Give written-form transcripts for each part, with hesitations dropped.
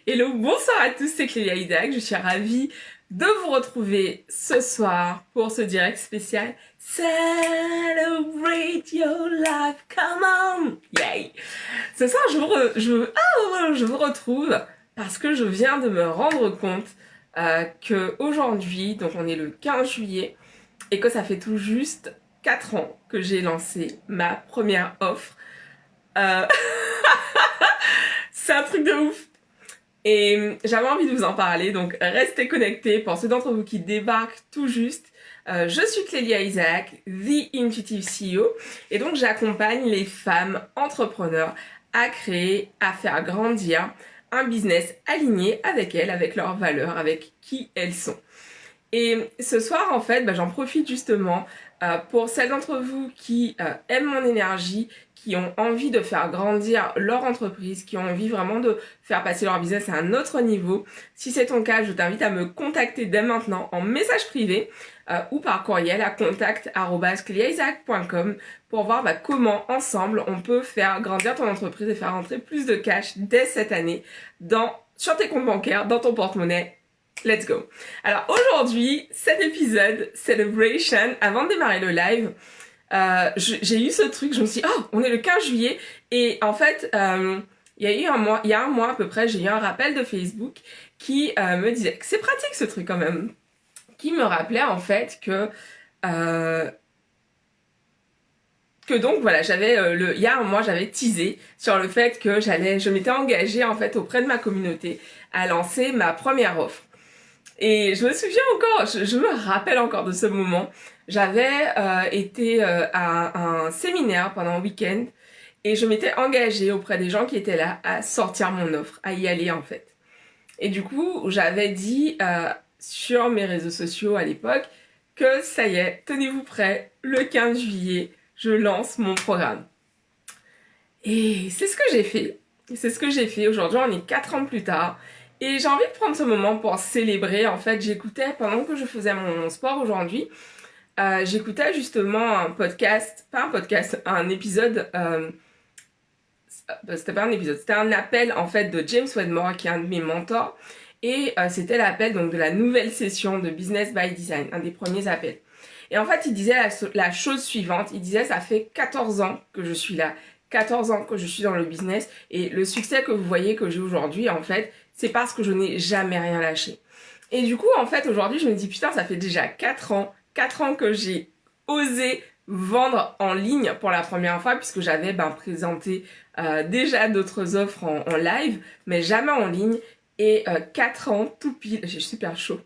Hello, bonsoir à tous, c'est Clélia Isaac. Je suis ravie de vous retrouver ce soir pour ce direct spécial Celebrate your life, come on! Yay! Ce soir, je vous retrouve parce que je viens de me rendre compte que aujourd'hui, donc on est le 15 juillet, et que ça fait tout juste 4 ans que j'ai lancé ma première offre. Euh, c'est un truc de ouf! Et j'avais envie de vous en parler, donc restez connectés. Pour ceux d'entre vous qui débarquent tout juste, je suis Clélia Isaac, The Intuitive CEO, et donc j'accompagne les femmes entrepreneurs à créer, à faire grandir un business aligné avec elles, avec leurs valeurs, avec qui elles sont. Et ce soir, en fait, j'en profite justement pour celles d'entre vous qui aiment mon énergie, qui ont envie de faire grandir leur entreprise, qui ont envie vraiment de faire passer leur business à un autre niveau. Si c'est ton cas, je t'invite à me contacter dès maintenant en message privé ou par courriel à contact@cliaisaac.com pour voir comment ensemble on peut faire grandir ton entreprise et faire rentrer plus de cash dès cette année sur tes comptes bancaires, dans ton porte-monnaie. Let's go. Alors aujourd'hui, cet épisode, Celebration, avant de démarrer le live, j'ai eu ce truc, je me suis dit, oh, on est le 15 juillet, et en fait, il y a un mois à peu près, j'ai eu un rappel de Facebook qui me disait que c'est pratique ce truc quand même, qui me rappelait en fait que donc voilà, il y a un mois, j'avais teasé sur le fait que je m'étais engagée en fait auprès de ma communauté à lancer ma première offre. Et je me souviens encore, je me rappelle encore de ce moment. J'avais été à un séminaire pendant un week-end et je m'étais engagée auprès des gens qui étaient là à sortir mon offre, à y aller en fait. Et du coup, j'avais dit sur mes réseaux sociaux à l'époque que ça y est, tenez-vous prêts, le 15 juillet, je lance mon programme. Et c'est ce que j'ai fait. C'est ce que j'ai fait. Aujourd'hui, on est 4 ans plus tard. Et j'ai envie de prendre ce moment pour célébrer. En fait, j'écoutais, pendant que je faisais mon sport aujourd'hui, j'écoutais justement un épisode, c'était pas un épisode, c'était un appel en fait de James Wedmore, qui est un de mes mentors. Et c'était l'appel donc de la nouvelle session de Business by Design, un des premiers appels. Et en fait, il disait la chose suivante, il disait ça fait 14 ans que je suis là, 14 ans que je suis dans le business, et le succès que vous voyez que j'ai aujourd'hui, en fait, c'est parce que je n'ai jamais rien lâché. Et du coup, en fait, aujourd'hui, je me dis, putain, ça fait déjà 4 ans que j'ai osé vendre en ligne pour la première fois, puisque j'avais présenté déjà d'autres offres en live, mais jamais en ligne. Et 4 ans tout pile, j'ai super chaud,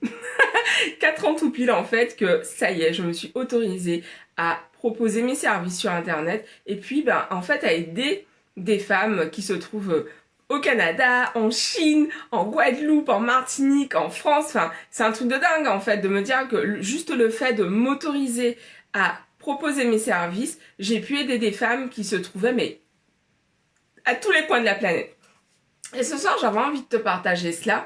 4 ans tout pile en fait que ça y est, je me suis autorisée à proposer mes services sur internet et puis en fait à aider des femmes qui se trouvent au Canada, en Chine, en Guadeloupe, en Martinique, en France. Enfin, c'est un truc de dingue en fait de me dire que juste le fait de m'autoriser à proposer mes services, j'ai pu aider des femmes qui se trouvaient à tous les coins de la planète. Et ce soir, j'avais envie de te partager cela.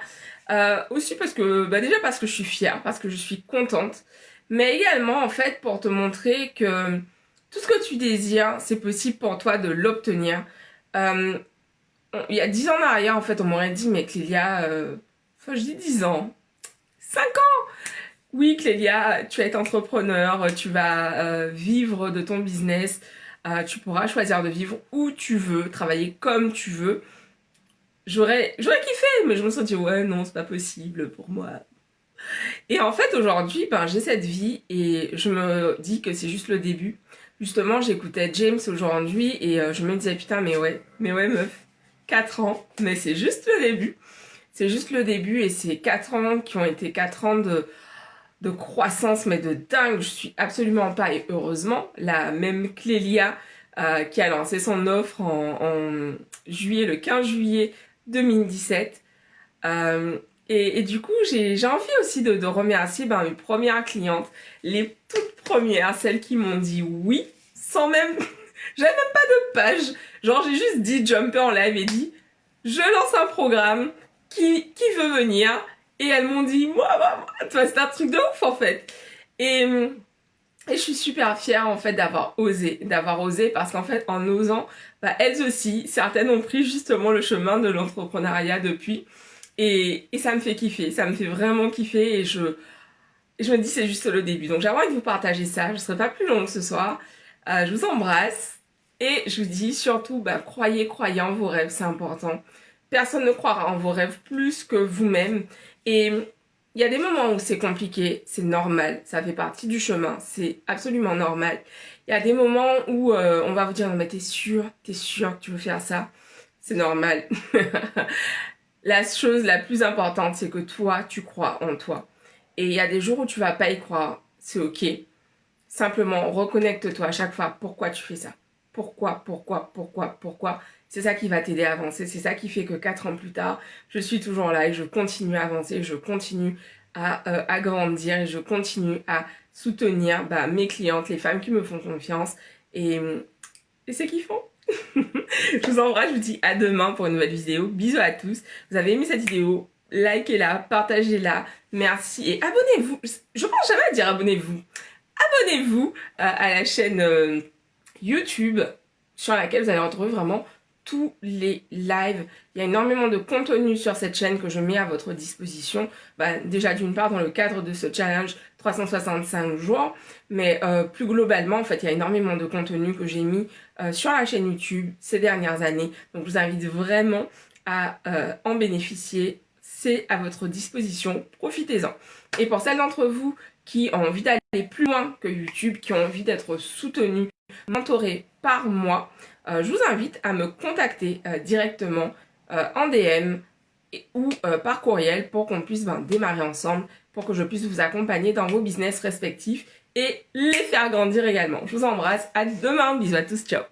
Aussi parce que, déjà parce que je suis fière, parce que je suis contente, mais également en fait pour te montrer que tout ce que tu désires, c'est possible pour toi de l'obtenir. Il y a 10 ans en arrière, en fait, on m'aurait dit, mais Clélia, je dis 10 ans, 5 ans! Oui, Clélia, tu vas être entrepreneur, tu vas vivre de ton business, tu pourras choisir de vivre où tu veux, travailler comme tu veux. J'aurais kiffé, mais je me suis dit, ouais, non, c'est pas possible pour moi. Et en fait, aujourd'hui, j'ai cette vie et je me dis que c'est juste le début. Justement, j'écoutais James aujourd'hui et je me disais, putain, mais ouais, meuf, 4 ans, mais c'est juste le début. C'est juste le début et c'est 4 ans qui ont été 4 ans de croissance, mais de dingue. Je suis absolument pas, et heureusement, la même Clélia qui a lancé son offre en juillet, le 15 juillet 2017. Et du coup, j'ai envie aussi de remercier mes premières clientes, les toutes premières, celles qui m'ont dit oui, sans même... J'avais même pas de page. Genre, j'ai juste dit jumper en live et dit je lance un programme, qui veut venir? Et elles m'ont dit moi, c'est un truc de ouf en fait. Et Et je suis super fière en fait d'avoir osé parce qu'en fait en osant, bah, elles aussi, certaines ont pris justement le chemin de l'entrepreneuriat depuis et ça me fait kiffer, ça me fait vraiment kiffer et je me dis c'est juste le début. Donc j'ai envie de vous partager ça, je ne serai pas plus longue ce soir. Je vous embrasse et je vous dis surtout, bah, croyez en vos rêves, c'est important. Personne ne croira en vos rêves plus que vous-même et il y a des moments où c'est compliqué, c'est normal, ça fait partie du chemin, c'est absolument normal. Il y a des moments où on va vous dire non mais t'es sûr que tu veux faire ça? C'est normal. La chose la plus importante, c'est que toi, tu crois en toi. Et il y a des jours où tu vas pas y croire, c'est ok. Simplement, reconnecte-toi à chaque fois. Pourquoi tu fais ça? Pourquoi? C'est ça qui va t'aider à avancer. C'est ça qui fait que 4 ans plus tard, je suis toujours là et je continue à avancer. Je continue à grandir et je continue à soutenir mes clientes, les femmes qui me font confiance. Et c'est kiffant. Je vous embrasse, je vous dis à demain pour une nouvelle vidéo. Bisous à tous. Vous avez aimé cette vidéo? Likez-la, partagez-la. Merci et abonnez-vous. Je pense jamais à dire abonnez-vous. Abonnez-vous à la chaîne YouTube sur laquelle vous allez retrouver vraiment tous les lives. Il y a énormément de contenu sur cette chaîne que je mets à votre disposition. Déjà d'une part dans le cadre de ce challenge 365 jours, mais plus globalement en fait il y a énormément de contenu que j'ai mis sur la chaîne YouTube ces dernières années. Donc je vous invite vraiment à en bénéficier. C'est à votre disposition, profitez-en. Et pour celles d'entre vous qui ont envie d'aller plus loin que YouTube, qui ont envie d'être soutenues, mentorées par moi, je vous invite à me contacter directement en DM ou par courriel pour qu'on puisse démarrer ensemble, pour que je puisse vous accompagner dans vos business respectifs et les faire grandir également. Je vous embrasse, à demain, bisous à tous, ciao.